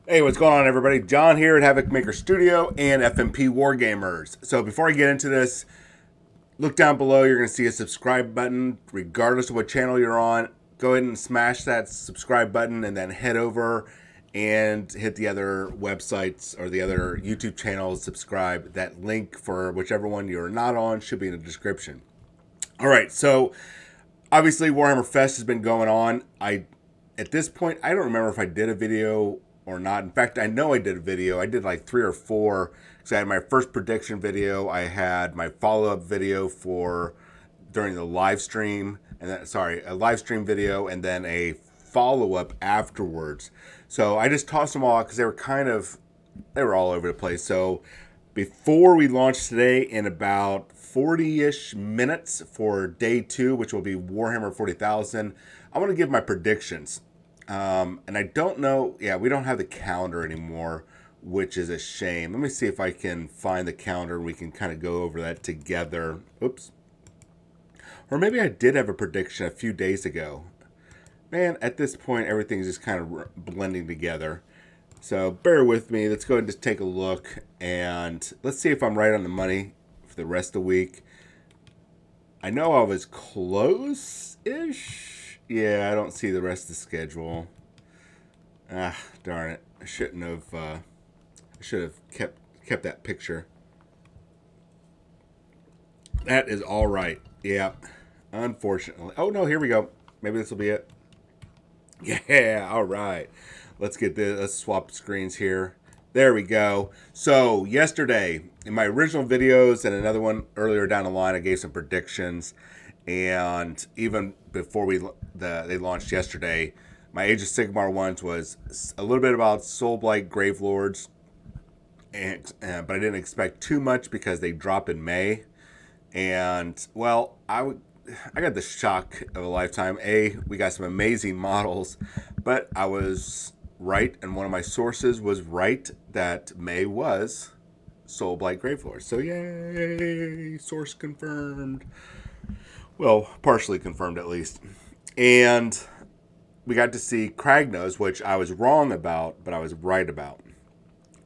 Hey, what's going on, everybody? John here at Havoc Maker Studio and FNP Wargamers. So before I get into this, look down below. You're going to see a subscribe button, regardless of what channel you're on. Go ahead and smash that subscribe button, and then head over and hit the other websites or the other YouTube channels. Subscribe. That link for whichever one you're not on should be in the description. All right, so obviously Warhammer Fest has been going on. At this point, I don't remember if I did a video or not. In fact, I know I did a video. I did like 3 or 4 because I had my first prediction video. I had my follow-up video for during the live stream, and then a live stream video, and then a follow-up afterwards. So I just tossed them all out because they were all over the place. So before we launch today, in about 40-ish minutes for day 2, which will be Warhammer 40,000, I want to give my predictions. And I don't know, we don't have the calendar anymore, which is a shame. Let me see if I can find the calendar and we can kind of go over that together. Oops. Or maybe I did have a prediction a few days ago. Man, at this point, everything's just kind of blending together. So bear with me. Let's go and just take a look, and let's see if I'm right on the money for the rest of the week. I know I was close-ish. Yeah, I don't see the rest of the schedule. Ah, darn it. I shouldn't have, I should have kept that picture. That is all right. Yeah, unfortunately. Oh, no, here we go. Maybe this will be it. Yeah, all right. Let's get this. Let's swap screens here. There we go. So yesterday, in my original videos and another one earlier down the line, I gave some predictions. And even before they launched yesterday, my Age of Sigmar ones was a little bit about Soulblight Gravelords, but I didn't expect too much because they drop in May. And well, I got the shock of a lifetime. We got some amazing models, but I was right, and one of my sources was right that May was Soulblight Gravelords. So yay, source confirmed. Well, partially confirmed at least. And we got to see Kragnos, which I was wrong about, but I was right about.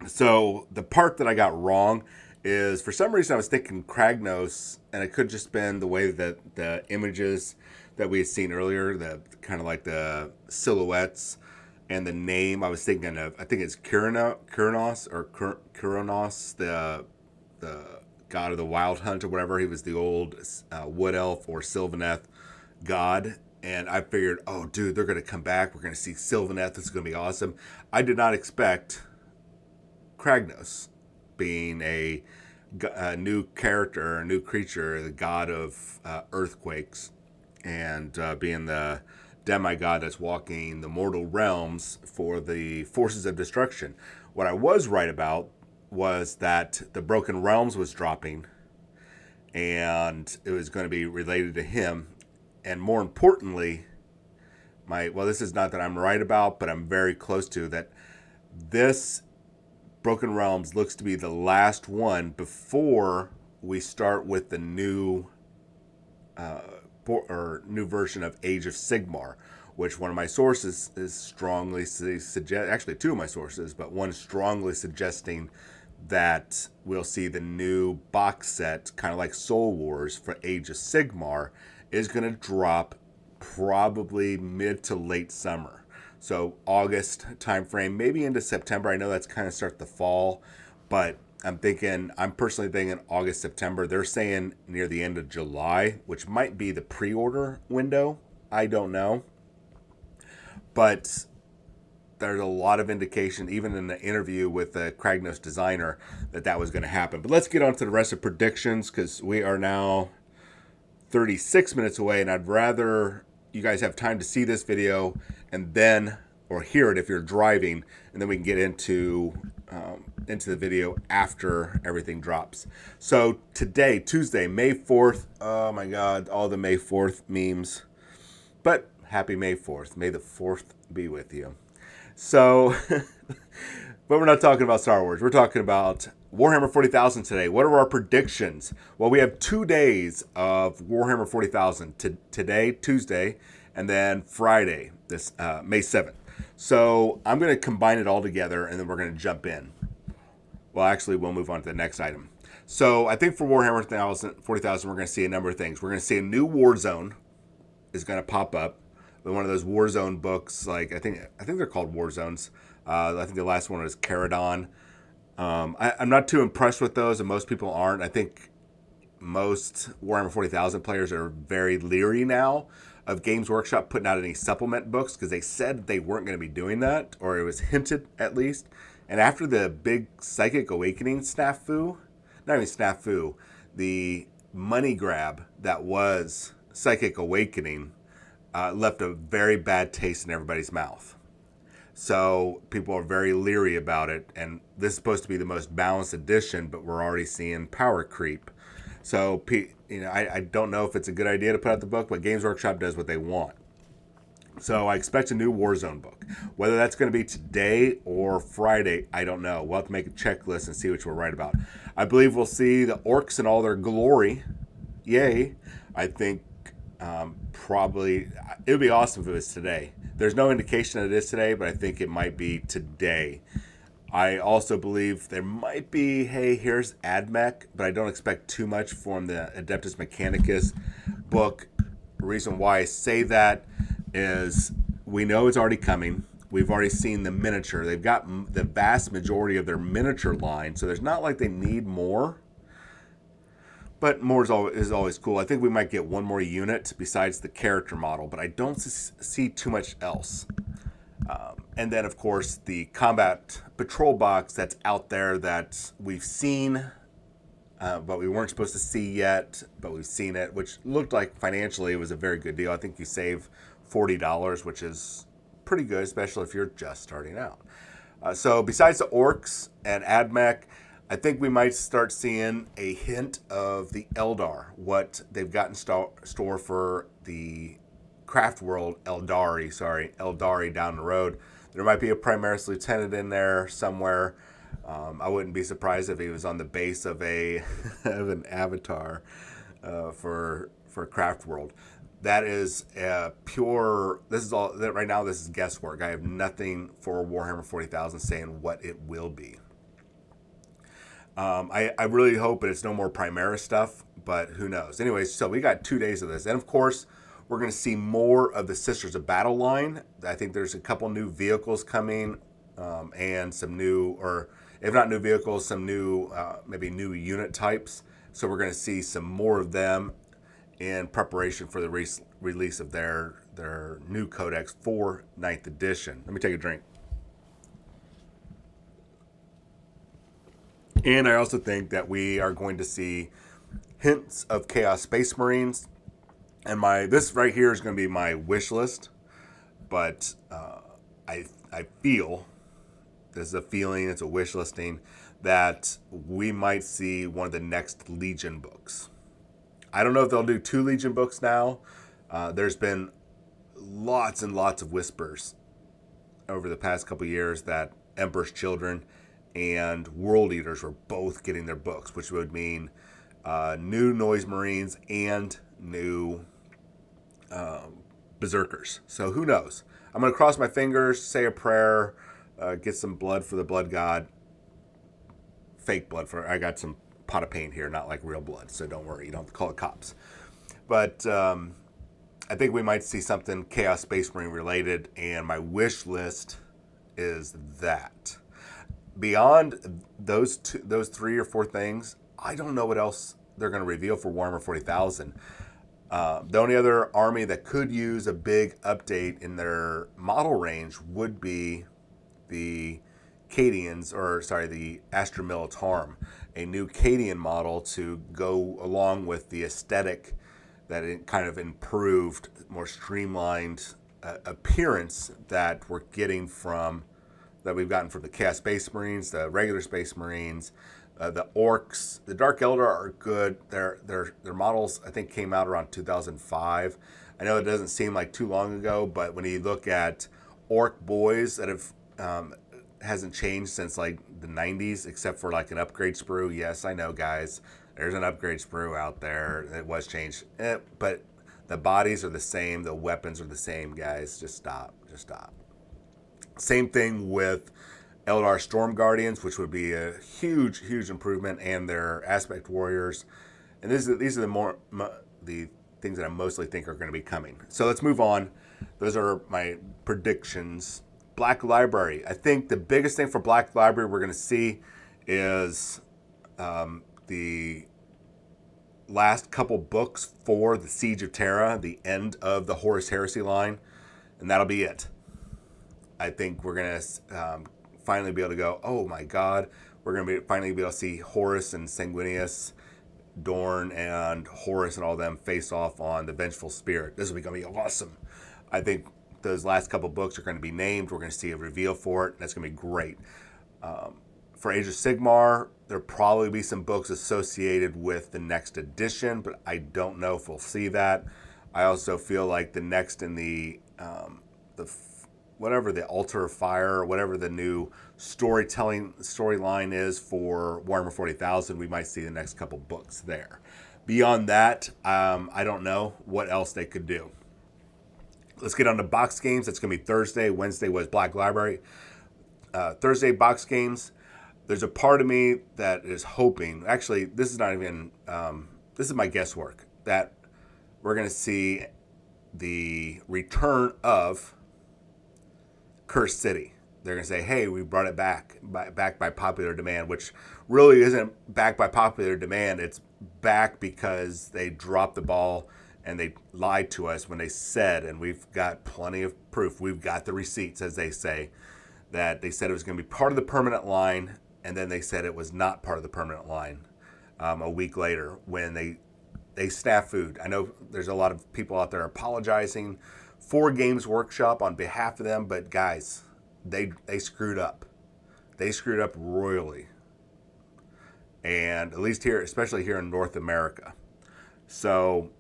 So the part that I got wrong is, for some reason I was thinking Kragnos, and it could just been the way that the images that we had seen earlier, the kind of like the silhouettes and the name, I was thinking of, I think it's Kuranos, the god of the wild hunt or whatever. He was the old wood elf or Sylvaneth god. And I figured, oh, dude, they're going to come back. We're going to see Sylvaneth. This is going to be awesome. I did not expect Kragnos being a new character, a new creature, the god of earthquakes, and being the demigod that's walking the mortal realms for the forces of destruction. What I was right about was that the Broken Realms was dropping, and it was going to be related to him. And more importantly, this is not that I'm right about, but I'm very close to that. This Broken Realms looks to be the last one before we start with the new new version of Age of Sigmar, which one of my sources is strongly suggest. Actually, 2 of my sources, but one strongly suggesting that we'll see the new box set, kind of like Soul Wars for Age of Sigmar, is going to drop probably mid to late summer. So August timeframe, maybe into September. I know that's kind of start the fall, but I'm personally thinking August, September. They're saying near the end of July, which might be the pre-order window. I don't know. But there's a lot of indication, even in the interview with the Kragnos designer, that was going to happen. But let's get on to the rest of predictions, because we are now 36 minutes away, and I'd rather you guys have time to see this video and then, or hear it if you're driving, and then we can get into the video after everything drops. So today, Tuesday, May 4th. Oh my God, all the May 4th memes. But happy May 4th. May the 4th be with you. So, but we're not talking about Star Wars. We're talking about Warhammer 40,000 today. What are our predictions? Well, we have 2 days of Warhammer 40,000. Today, Tuesday, and then Friday, this May 7th. So I'm going to combine it all together, and then we're going to jump in. Well, actually, we'll move on to the next item. So I think for Warhammer 40,000, we're going to see a number of things. We're going to see a new war zone is going to pop up. One of those war zone books, like I think they're called war zones. I think the last one was Caradon. I'm not too impressed with those, and most people aren't. I think most Warhammer 40,000 players are very leery now of Games Workshop putting out any supplement books because they said they weren't going to be doing that, or it was hinted at least. And after the big Psychic Awakening snafu, not even snafu, the money grab that was Psychic Awakening left a very bad taste in everybody's mouth. So people are very leery about it, and this is supposed to be the most balanced edition, but we're already seeing power creep. So, I don't know if it's a good idea to put out the book, but Games Workshop does what they want. So I expect a new Warzone book. Whether that's going to be today or Friday, I don't know. We'll have to make a checklist and see which we're right about. I believe we'll see the Orcs in all their glory. Yay. I think probably it would be awesome if it was today. There's no indication that it is today, but I think it might be today. I also believe there might be, hey, here's AdMech, but I don't expect too much from the Adeptus Mechanicus book. The reason why I say that is we know it's already coming. We've already seen the miniature. They've got the vast majority of their miniature line, so there's not like they need more. But more is always cool. I think we might get one more unit besides the character model, but I don't see too much else. And then, of course, the combat patrol box that's out there that we've seen, but we weren't supposed to see yet, but we've seen it, which looked like financially it was a very good deal. I think you save $40, which is pretty good, especially if you're just starting out. So besides the Orcs and AdMech, I think we might start seeing a hint of the Eldar, what they've got in store for the Craft World Eldari down the road. There might be a Primaris Lieutenant in there somewhere. I wouldn't be surprised if he was on the base of of an avatar for Craft World. That is pure. This is all right now. This is guesswork. I have nothing for Warhammer 40,000 saying what it will be. I really hope it's no more Primaris stuff, but who knows? Anyways, so we got 2 days of this, and of course, we're going to see more of the Sisters of Battle line. I think there's a couple new vehicles coming, and some new, or if not new vehicles, some new, maybe new unit types. So we're going to see some more of them in preparation for the release of their new codex for 9th edition. Let me take a drink. And I also think that we are going to see hints of Chaos Space Marines. And this right here is going to be my wish list. But I feel, this is a feeling, it's a wish listing, that we might see one of the next Legion books. I don't know if they'll do 2 Legion books now. There's been lots and lots of whispers over the past couple years that Emperor's Children and World Eaters were both getting their books, which would mean new Noise Marines and new Berserkers. So who knows? I'm going to cross my fingers, say a prayer, get some blood for the blood god. Fake blood I got some pot of paint here, not like real blood, so don't worry. You don't have to call it cops. But I think we might see something Chaos Space Marine related, and my wish list is that. Beyond those 3 or 4 things, I don't know what else they're going to reveal for Warhammer 40,000. The only other army that could use a big update in their model range would be the Cadians, the Astra Militarum, a new Cadian model to go along with the aesthetic that it kind of improved, more streamlined appearance that we're getting that we've gotten from the Chaos Space Marines, the regular Space Marines, the Orcs. The Dark Eldar are good. Their models, I think, came out around 2005. I know it doesn't seem like too long ago, but when you look at Orc boys that have hasn't changed since like the 90s, except for like an upgrade sprue. Yes, I know, guys. There's an upgrade sprue out there. It was changed, but the bodies are the same. The weapons are the same, guys. Just stop. Same thing with Eldar Storm Guardians, which would be a huge, huge improvement, and their Aspect Warriors. And these are the things that I mostly think are going to be coming. So let's move on. Those are my predictions. Black Library. I think the biggest thing for Black Library we're going to see is the last couple books for the Siege of Terra, the end of the Horus Heresy line, and that'll be it. I think we're going to finally be able to go, oh my God, we're going to finally be able to see Horus and Sanguinius, Dorn and Horus and all of them face off on the Vengeful Spirit. This is going to be awesome. I think those last couple books are going to be named. We're going to see a reveal for it. And that's going to be great. For Age of Sigmar, there'll probably be some books associated with the next edition, but I don't know if we'll see that. I also feel like the next in the whatever the Altar of Fire, or whatever the new storyline is for Warhammer 40,000, we might see the next couple books there. Beyond that, I don't know what else they could do. Let's get on to box games. That's going to be Thursday. Wednesday was Black Library. Thursday, box games. There's a part of me that is hoping, actually, this is not even, this is my guesswork, that we're going to see the return of Cursed City. They're going to say, hey, we brought it back by popular demand, which really isn't back by popular demand. It's back because they dropped the ball and they lied to us when they said, and we've got plenty of proof, we've got the receipts, as they say, that they said it was going to be part of the permanent line, and then they said it was not part of the permanent line a week later when they snafu'd. I know there's a lot of people out there apologizing for Games Workshop on behalf of them, but guys, they screwed up. They screwed up royally. And at least here, especially here in North America. So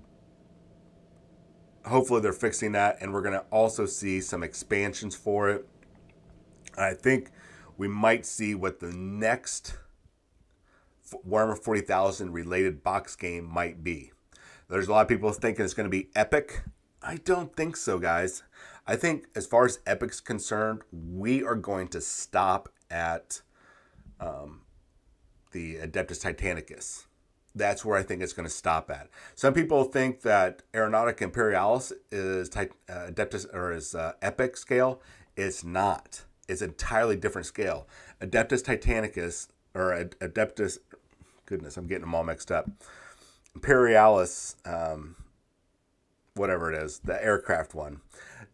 hopefully they're fixing that, and we're going to also see some expansions for it. I think we might see what the next Warhammer 40,000 related box game might be. There's a lot of people thinking it's going to be epic. I don't think so, guys. I think as far as epic's concerned, we are going to stop at the Adeptus Titanicus. That's where I think it's going to stop at. Some people think that Aeronautica Imperialis is Adeptus or is epic scale. It's not. It's an entirely different scale. Adeptus Titanicus or Adeptus, goodness, I'm getting them all mixed up. Imperialis, whatever it is, the aircraft one,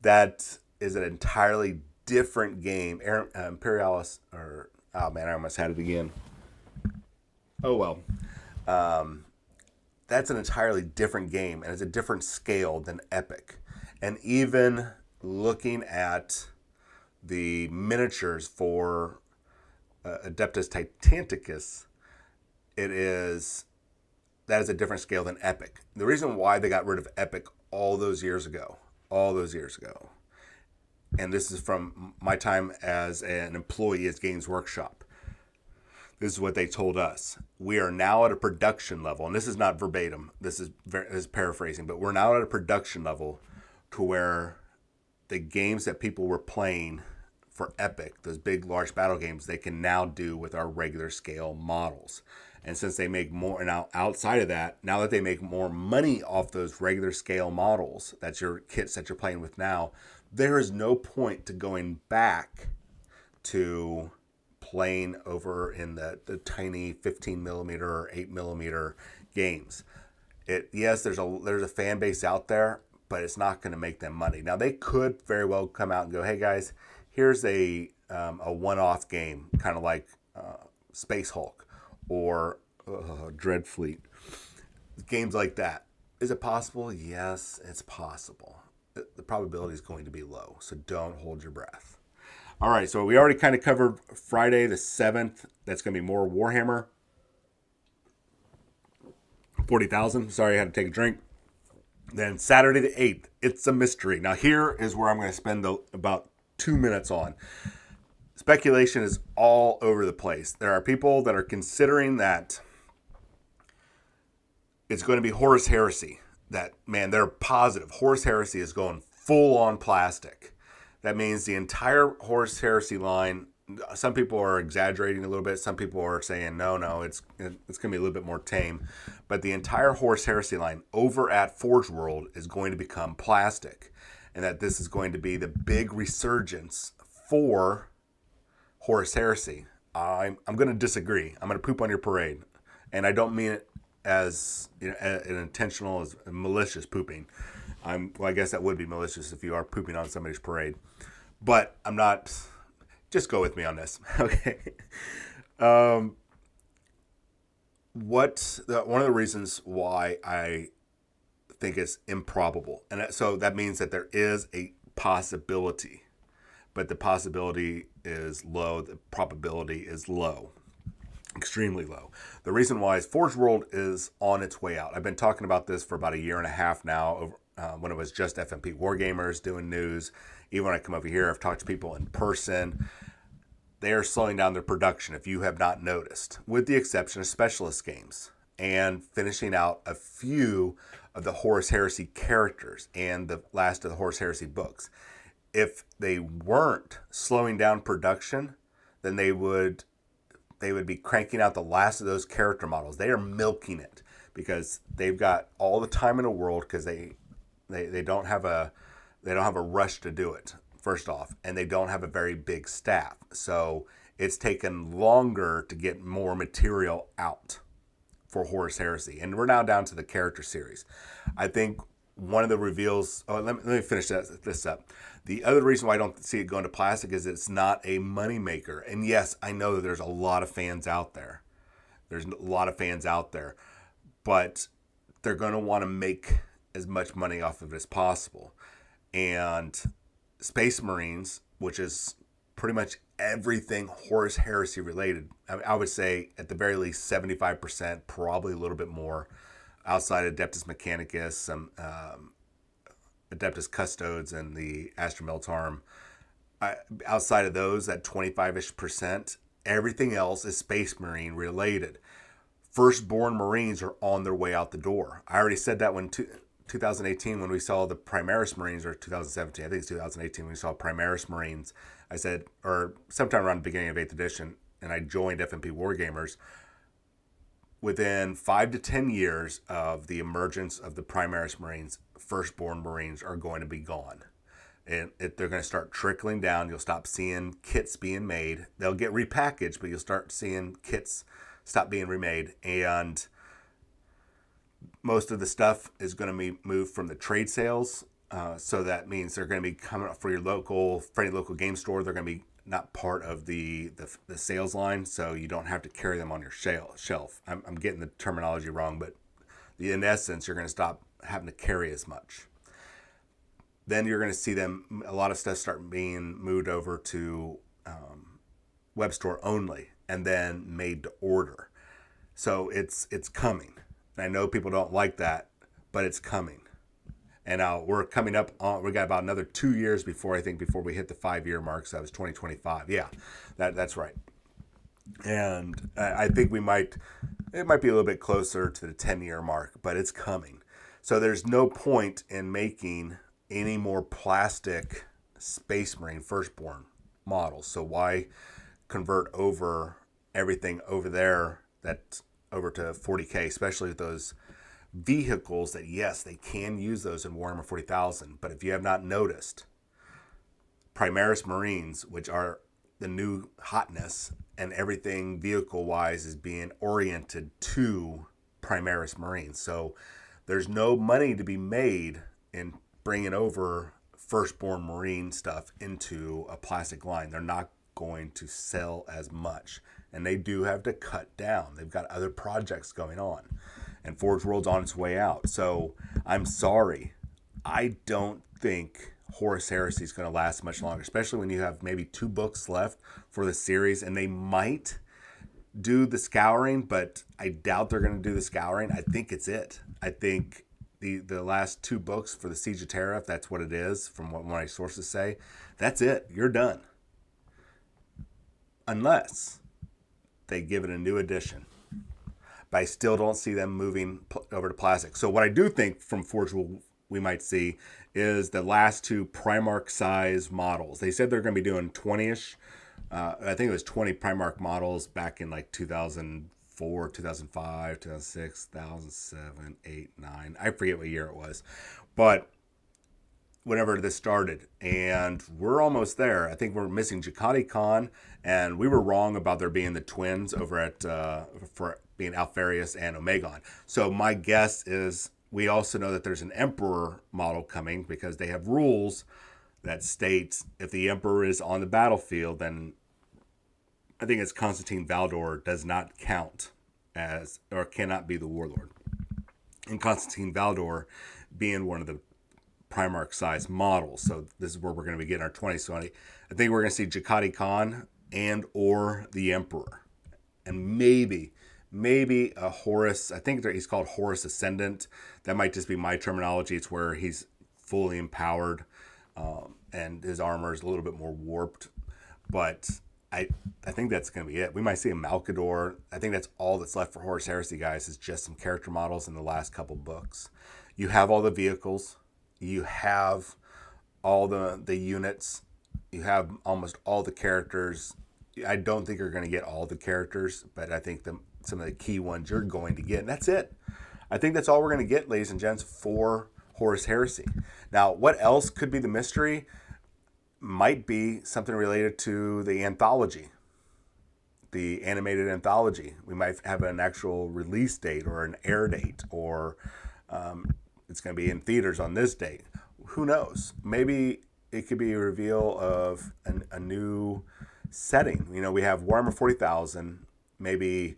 that is an entirely different game. Imperialis, or oh man, I almost had it again. Oh well. That's an entirely different game, and it's a different scale than Epic. And even looking at the miniatures for Adeptus Titanicus, that is a different scale than Epic. The reason why they got rid of Epic all those years ago, and this is from my time as an employee at Games Workshop. This is what they told us. We are now at a production level, and this is not verbatim. This is paraphrasing, but we're now at a production level to where the games that people were playing for Epic, those big, large battle games, they can now do with our regular scale models. And since they make more, now outside of that, now that they make more money off those regular scale models, that's your kits that you're playing with now, there is no point to going back to playing over in the tiny 15 millimeter or 8 millimeter games. Yes, there's a fan base out there, but it's not going to make them money. Now they could very well come out and go, hey guys, here's a one-off game, kind of like Space Hulk or Dreadfleet. Games like that. Is it possible? Yes, it's possible. The probability is going to be low, so don't hold your breath. All right, so we already kind of covered Friday the 7th. That's going to be more Warhammer 40,000. Sorry, I had to take a drink. Then Saturday the 8th, it's a mystery. Now here is where I'm going to spend about 2 minutes on. Speculation is all over the place. There are people that are considering that it's going to be Horus Heresy. That, man, they're positive. Horus Heresy is going full on plastic. That means the entire Horus Heresy line. Some people are exaggerating a little bit. Some people are saying no, it's going to be a little bit more tame. But the entire Horus Heresy line over at Forge World is going to become plastic, and that this is going to be the big resurgence for Horus Heresy. I'm going to disagree. I'm going to poop on your parade, and I don't mean it as an intentional, as malicious pooping. Well, I guess that would be malicious if you are pooping on somebody's parade, but I'm not. Just go with me on this, okay? One of the reasons why I think it's improbable, and so that means that there is a possibility, but the possibility is low. The probability is low, extremely low. The reason why is Forge World is on its way out. I've been talking about this for about a year and a half now. When it was just FNP Wargamers doing news, even when I come over here, I've talked to people in person. They are slowing down their production, if you have not noticed, with the exception of specialist games, and finishing out a few of the Horus Heresy characters and the last of the Horus Heresy books. If they weren't slowing down production, then they would be cranking out the last of those character models. They are milking it because they've got all the time in the world, because they don't have a rush to do it, first off, and they don't have a very big staff. So it's taken longer to get more material out for Horus Heresy. And we're now down to the character series. I think one of the reveals, let me finish this up. The other reason why I don't see it going to plastic is it's not a moneymaker. And yes, I know that there's a lot of fans out there. But they're going to want to make as much money off of it as possible. And Space Marines, which is pretty much everything Horus Heresy related, I would say at the very least 75%, probably a little bit more, outside Adeptus Mechanicus, some Adeptus Custodes, and the Astra Militarum. Outside of those, that 25-ish%, everything else is Space Marine related. Firstborn Marines are on their way out the door. I already said that when 2018, when we saw the Primaris Marines, or 2017, I think it's 2018, when we saw Primaris Marines. I said, or sometime around the beginning of 8th edition, and I joined FNP Wargamers. Within 5 to 10 years of the emergence of the Primaris Marines, Firstborn Marines are going to be gone. And they're going to start trickling down. You'll stop seeing kits being made. They'll get repackaged, but you'll start seeing kits stop being remade. And most of the stuff is going to be moved from the trade sales. So that means they're going to be coming up for any local game store. They're going to be not part of the sales line, so you don't have to carry them on your shelf. I'm getting the terminology wrong, but in essence, you're going to stop having to carry as much. Then you're going to see a lot of stuff start being moved over to web store only, and then made to order. So it's coming. And I know people don't like that, but it's coming. And we're coming up on, we got about another 2 years before we hit the 5-year mark. So that was 2025. Yeah, that's right. And I think it might be a little bit closer to the 10-year mark, but it's coming. So there's no point in making any more plastic Space Marine Firstborn models. So why convert over everything over there over to 40K, especially with those vehicles that, yes, they can use those in Warhammer 40,000. But if you have not noticed, Primaris Marines, which are the new hotness, and everything vehicle-wise is being oriented to Primaris Marines. So there's no money to be made in bringing over Firstborn Marine stuff into a plastic line. They're not going to sell as much, and they do have to cut down. They've got other projects going on, and Forge World's on its way out. So I'm sorry, I don't think Horus Heresy is going to last much longer, especially when you have maybe 2 books left for the series, and they might do the scouring, but I doubt they're going to do the scouring. I think it's it. I think the last 2 books for the Siege of Terra, if that's what it is, from what my sources say, that's it. You're done. Unless they give it a new edition. But I still don't see them moving over to plastic. So what I do think from Forge World we might see is the last two Primarch size models. They said they're going to be doing 20-ish. I think it was 20 Primarch models back in like 2004, 2005, 2006, 2007, 8, 9. I forget what year it was. But whenever this started, and we're almost there. I think we're missing Jakati Khan, and we were wrong about there being the twins over at for being Alfarius and Omegon. So my guess is we also know that there's an Emperor model coming because they have rules that states if the Emperor is on the battlefield, then I think it's Constantine Valdor does not count as or cannot be the warlord. And Constantine Valdor being one of the Primarch size models. So this is where we're going to be getting our 20. So I think we're going to see Jakati Khan and or the Emperor. And maybe a Horus, I think he's called Horus Ascendant. That might just be my terminology. It's where he's fully empowered and his armor is a little bit more warped. But I think that's going to be it. We might see a Malkador. I think that's all that's left for Horus Heresy, guys, is just some character models in the last couple books. You have all the vehicles. You have all the units. You have almost all the characters. I don't think you're going to get all the characters, but I think some of the key ones you're going to get. And that's it. I think that's all we're going to get, ladies and gents, for Horus Heresy. Now, what else could be the mystery? Might be something related to the anthology, the animated anthology. We might have an actual release date or an air date, or it's going to be in theaters on this date. Who knows? Maybe it could be a reveal of a new setting. You know, we have Warhammer 40,000. Maybe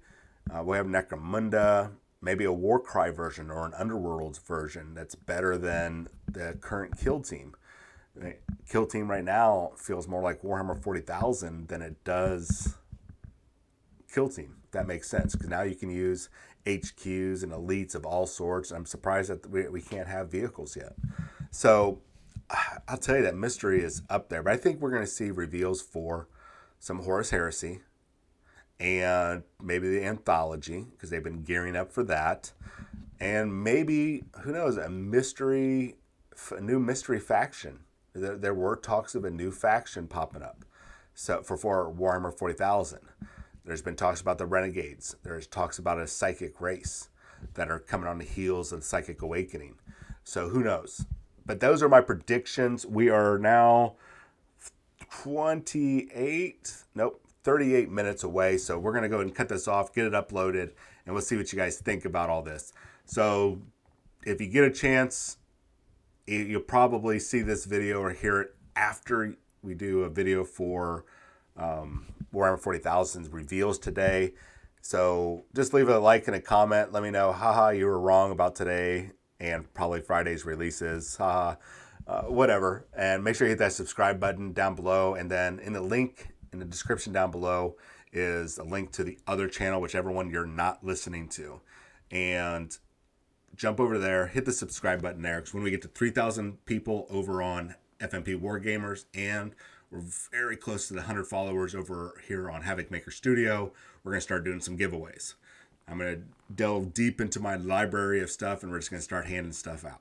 we'll have Necromunda. Maybe a Warcry version or an Underworlds version that's better than the current Kill Team. Kill Team right now feels more like Warhammer 40,000 than it does Kill Team. If that makes sense, because now you can use HQs and elites of all sorts. I'm surprised that we can't have vehicles yet. So I'll tell you that mystery is up there. But I think we're going to see reveals for some Horus Heresy and maybe the anthology, because they've been gearing up for that. And maybe, who knows, a new mystery faction. There were talks of a new faction popping up. So for Warhammer 40,000. There's been talks about the Renegades. There's talks about a psychic race that are coming on the heels of the Psychic Awakening. So who knows? But those are my predictions. We are now 38 minutes away. So we're going to go ahead and cut this off, get it uploaded, and we'll see what you guys think about all this. So if you get a chance, you'll probably see this video or hear it after we do a video for Warhammer 40,000's reveals today. So just leave a like and a comment. Let me know, haha, you were wrong about today and probably Friday's releases, haha, whatever. And make sure you hit that subscribe button down below. And then in the link in the description down below is a link to the other channel, whichever one you're not listening to. And jump over there, hit the subscribe button there, because when we get to 3,000 people over on FNP Wargamers, and we're very close to the 100 followers over here on Havoc Maker Studio, we're going to start doing some giveaways. I'm going to delve deep into my library of stuff, and we're just going to start handing stuff out.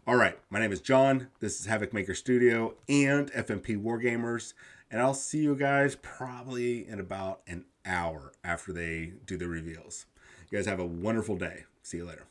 All right, my name is John. This is Havoc Maker Studio and FNP Wargamers, and I'll see you guys probably in about an hour after they do the reveals. You guys have a wonderful day. See you later.